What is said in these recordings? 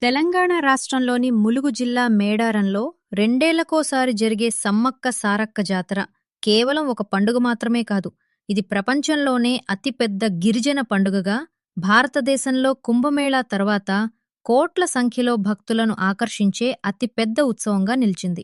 తెలంగాణ రాష్ట్రంలోని ములుగు జిల్లా మేడారంలో రెండేళ్లకోసారి జరిగే సమ్మక్క సారక్క జాతర కేవలం ఒక పండుగ మాత్రమే కాదు. ఇది ప్రపంచంలోనే అతిపెద్ద గిరిజన పండుగగా, భారతదేశంలో కుంభమేళా తర్వాత కోట్ల సంఖ్యలో భక్తులను ఆకర్షించే అతిపెద్ద ఉత్సవంగా నిలిచింది.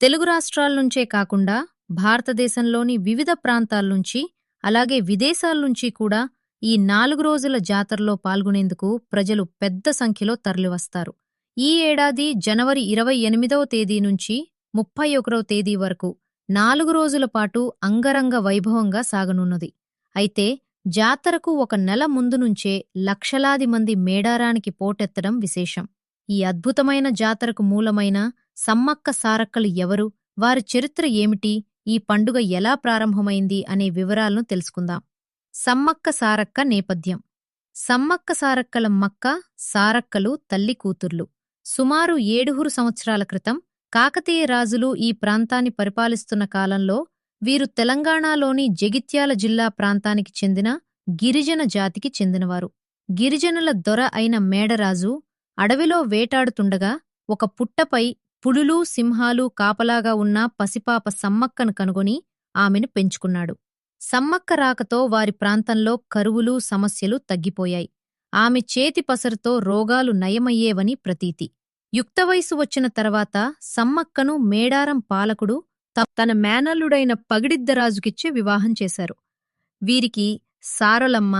తెలుగు రాష్ట్రాల్నుంచే కాకుండా భారతదేశంలోని వివిధ ప్రాంతాల్నుంచి, అలాగే విదేశాల్నుంచి కూడా ఈ 4 రోజుల జాతరలో పాల్గొనేందుకు ప్రజలు పెద్ద సంఖ్యలో తరలివస్తారు. ఈ ఏడాది జనవరి 28వ తేదీ నుంచి 31వ తేదీ వరకు 4 రోజుల పాటు అంగరంగ వైభవంగా సాగనున్నది. అయితే జాతరకు ఒక నెల ముందు నుంచే లక్షలాది మంది మేడారానికి పోటెత్తడం విశేషం. ఈ అద్భుతమైన జాతరకు మూలమైన సమ్మక్క సారక్కలు ఎవరు, వారి చరిత్ర ఏమిటి, ఈ పండుగ ఎలా ప్రారంభమైంది అనే వివరాలను తెలుసుకుందాం. సమ్మక్క సారక్క నేపథ్యం. సమ్మక్క సారక్కల మక్క, సారక్కలు తల్లి కూతుర్లు. సుమారు 700 సంవత్సరాల క్రితం కాకతీయ రాజులు ఈ ప్రాంతాన్ని పరిపాలిస్తున్న కాలంలో వీరు తెలంగాణలోని జగిత్యాల జిల్లా ప్రాంతానికి చెందిన గిరిజన జాతికి చెందినవారు. గిరిజనుల దొర అయిన మేడరాజు అడవిలో వేటాడుతుండగా ఒక పుట్టపై పులులు, సింహాలు కాపలాగా ఉన్న పసిపాప సమ్మక్కను కనుగొని ఆమెను పెంచుకున్నాడు. సమ్మక్క రాకతో వారి ప్రాంతంలో కరువులు, సమస్యలు తగ్గిపోయాయి. ఆమె చేతి పసరుతో రోగాలు నయమయ్యేవని ప్రతీతి. యుక్తవయసు వచ్చిన తర్వాత సమ్మక్కను మేడారం పాలకుడు తన మేనల్లుడైన పగిడిద్దరాజుకిచ్చే వివాహం చేశారు. వీరికి సారలమ్మ,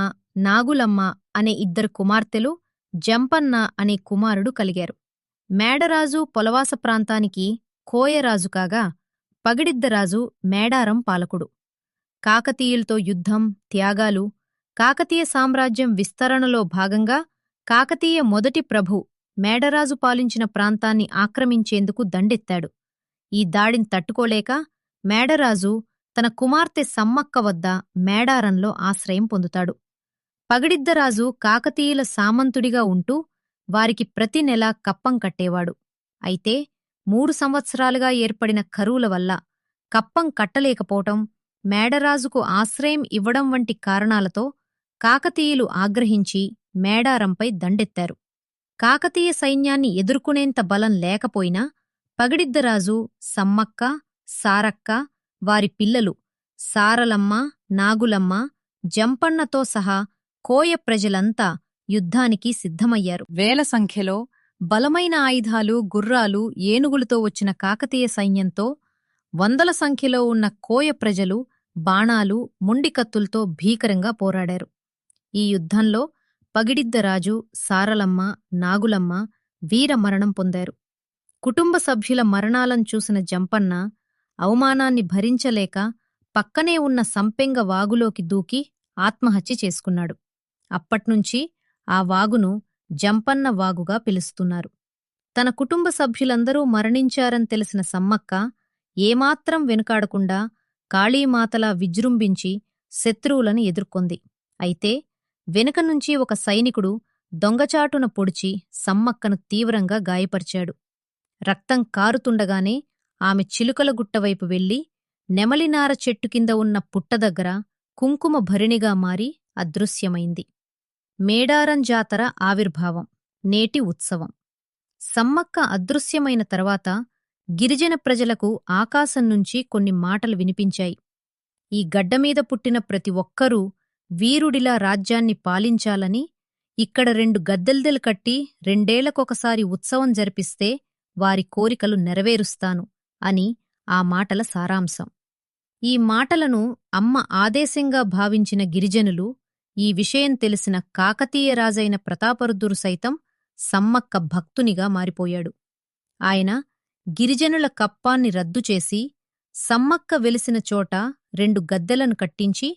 నాగులమ్మ అనే 2 కుమార్తెలు, జంపన్న అనే కుమారుడు కలిగారు. మేడరాజు పొలవాస ప్రాంతానికి కోయరాజు కాగా, పగిడిద్దరాజు మేడారం పాలకుడు. కాకతీయులతో యుద్ధం, త్యాగాలు. కాకతీయ సామ్రాజ్యం విస్తరణలో భాగంగా కాకతీయ మొదటి ప్రభు మేడరాజు పాలించిన ప్రాంతాన్ని ఆక్రమించేందుకు దండెత్తాడు. ఈ దాడిని తట్టుకోలేక మేడరాజు తన కుమార్తె సమ్మక్క వద్ద మేడారంలో ఆశ్రయం పొందుతాడు. పగిడిద్దరాజు కాకతీయుల సామంతుడిగా ఉంటూ వారికి ప్రతి నెలా కప్పం కట్టేవాడు. అయితే 3 సంవత్సరాలుగా ఏర్పడిన కరువుల వల్ల కప్పం కట్టలేకపోవటం, మేడరాజుకు ఆశ్రయం ఇవ్వడం వంటి కారణాలతో కాకతీయులు ఆగ్రహించి మేడారంపై దండెత్తారు. కాకతీయ సైన్యాన్ని ఎదుర్కొనేంత బలం లేకపోయినా పగిడిద్దరాజు, సమ్మక్క, సారక్క, వారి పిల్లలు సారలమ్మ, నాగులమ్మ, జంపన్నతో సహా కోయ ప్రజలంతా యుద్ధానికి సిద్ధమయ్యారు. వేల సంఖ్యలో బలమైన ఆయుధాలు, గుర్రాలు, ఏనుగులతో వచ్చిన కాకతీయ సైన్యంతో వందల సంఖ్యలో ఉన్న కోయ ప్రజలు బాణాలు, మొండికత్తులతో భీకరంగా పోరాడారు. ఈ యుద్ధంలో పగిడిద్దరాజు, సారలమ్మ, నాగులమ్మ వీరమరణం పొందారు. కుటుంబ సభ్యుల మరణాలను చూసిన జంపన్న అవమానాన్ని భరించలేక పక్కనే ఉన్న సంపెంగ వాగులోకి దూకి ఆత్మహత్య చేసుకున్నాడు. అప్పట్నుంచి ఆ వాగును జంపన్న వాగుగా పిలుస్తున్నారు. తన కుటుంబ సభ్యులందరూ మరణించారని తెలిసిన సమ్మక్క ఏమాత్రం వెనుకాడకుండా కాళీమాతలా విజృంభించి శత్రువులను ఎదుర్కొంది. అయితే వెనుకనుంచి ఒక సైనికుడు దొంగచాటున పొడిచి సమ్మక్కను తీవ్రంగా గాయపరిచాడు. రక్తం కారుతుండగానే ఆమె చిలుకలగుట్టవైపు వెళ్లి నెమలినార చెట్టు కింద ఉన్న పుట్ట దగ్గర కుంకుమ భరిణిగా మారి అదృశ్యమైంది. మేడారం జాతర ఆవిర్భావం, నేటి ఉత్సవం. సమ్మక్క అదృశ్యమైన తర్వాత గిరిజన ప్రజలకు ఆకాశం నుంచి కొన్ని మాటలు వినిపించాయి. ఈ గడ్డమీద పుట్టిన ప్రతి ఒక్కరూ వీరుడిలా రాజ్యాన్ని పాలించాలని, ఇక్కడ 2 గద్దెల్దెలు కట్టి 2 ఏళ్లకొకసారి ఉత్సవం జరిపిస్తే వారి కోరికలు నెరవేరుస్తాను అని ఆ మాటల సారాంశం. ఈ మాటలను అమ్మ ఆదేశంగా భావించిన గిరిజనులు, ఈ విషయం తెలిసిన కాకతీయ రాజైన ప్రతాపరుద్రుడు సైతం సమ్మక్క భక్తునిగా మారిపోయాడు. ఆయన గిరిజనుల కప్పాన్ని రద్దుచేసి సమ్మక్క వెలిసిన చోట 2 గద్దెలను కట్టించి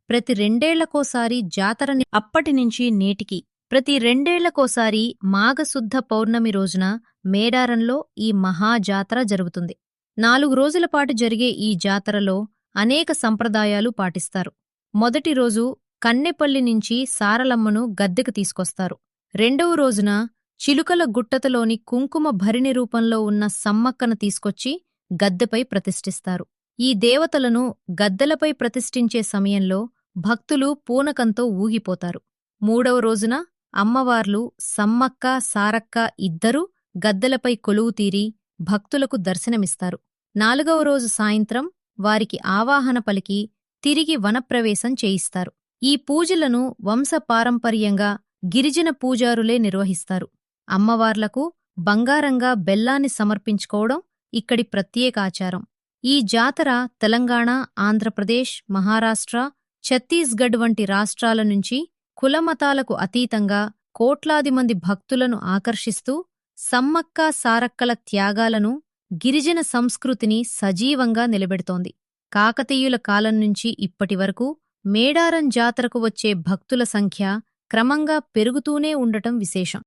ప్రతి 2 ఏళ్లకోసారి జాతరని అప్పటినుంచి నేటికి ప్రతి 2 ఏళ్లకోసారి మాఘశుద్ధ పౌర్ణమి రోజున మేడారంలో ఈ మహాజాతర జరుగుతుంది. 4 రోజులపాటు జరిగే ఈ జాతరలో అనేక సంప్రదాయాలు పాటిస్తారు. మొదటి రోజు కన్నెపల్లి నుంచి సారలమ్మను గద్దెకు తీసుకొస్తారు. 2వ రోజున చిలుకల గుట్టతలోని కుంకుమ భరిణి రూపంలో ఉన్న సమ్మక్కను తీసుకొచ్చి గద్దెపై ప్రతిష్ఠిస్తారు. ఈ దేవతలను గద్దెలపై ప్రతిష్ఠించే సమయంలో భక్తులు పూనకంతో ఊగిపోతారు. 3వ రోజున అమ్మవార్లు సమ్మక్క సారక్క ఇద్దరూ గద్దెలపై కొలువుతీరి భక్తులకు దర్శనమిస్తారు. 4వ రోజు సాయంత్రం వారికి ఆవాహన పలికి తిరిగి వనప్రవేశం చేయిస్తారు. ఈ పూజలను వంశపారంపర్యంగా గిరిజన పూజారులే నిర్వహిస్తారు. అమ్మవార్లకు బంగారంగా బెల్లాన్ని సమర్పించుకోవడం ఇక్కడి ప్రత్యేకాచారం. ఈ జాతర తెలంగాణ, ఆంధ్రప్రదేశ్, మహారాష్ట్ర, ఛత్తీస్గఢ్ వంటి రాష్ట్రాల నుంచి కులమతాలకు అతీతంగా కోట్లాది మంది భక్తులను ఆకర్షిస్తూ సమ్మక్క సారక్కల త్యాగాలను, గిరిజన సంస్కృతిని సజీవంగా నిలబెడుతోంది. కాకతీయుల కాలం నుంచి ఇప్పటివరకు మేడారం జాతరకు వచ్చే భక్తుల సంఖ్య క్రమంగా పెరుగుతూనే ఉండటం విశేషం.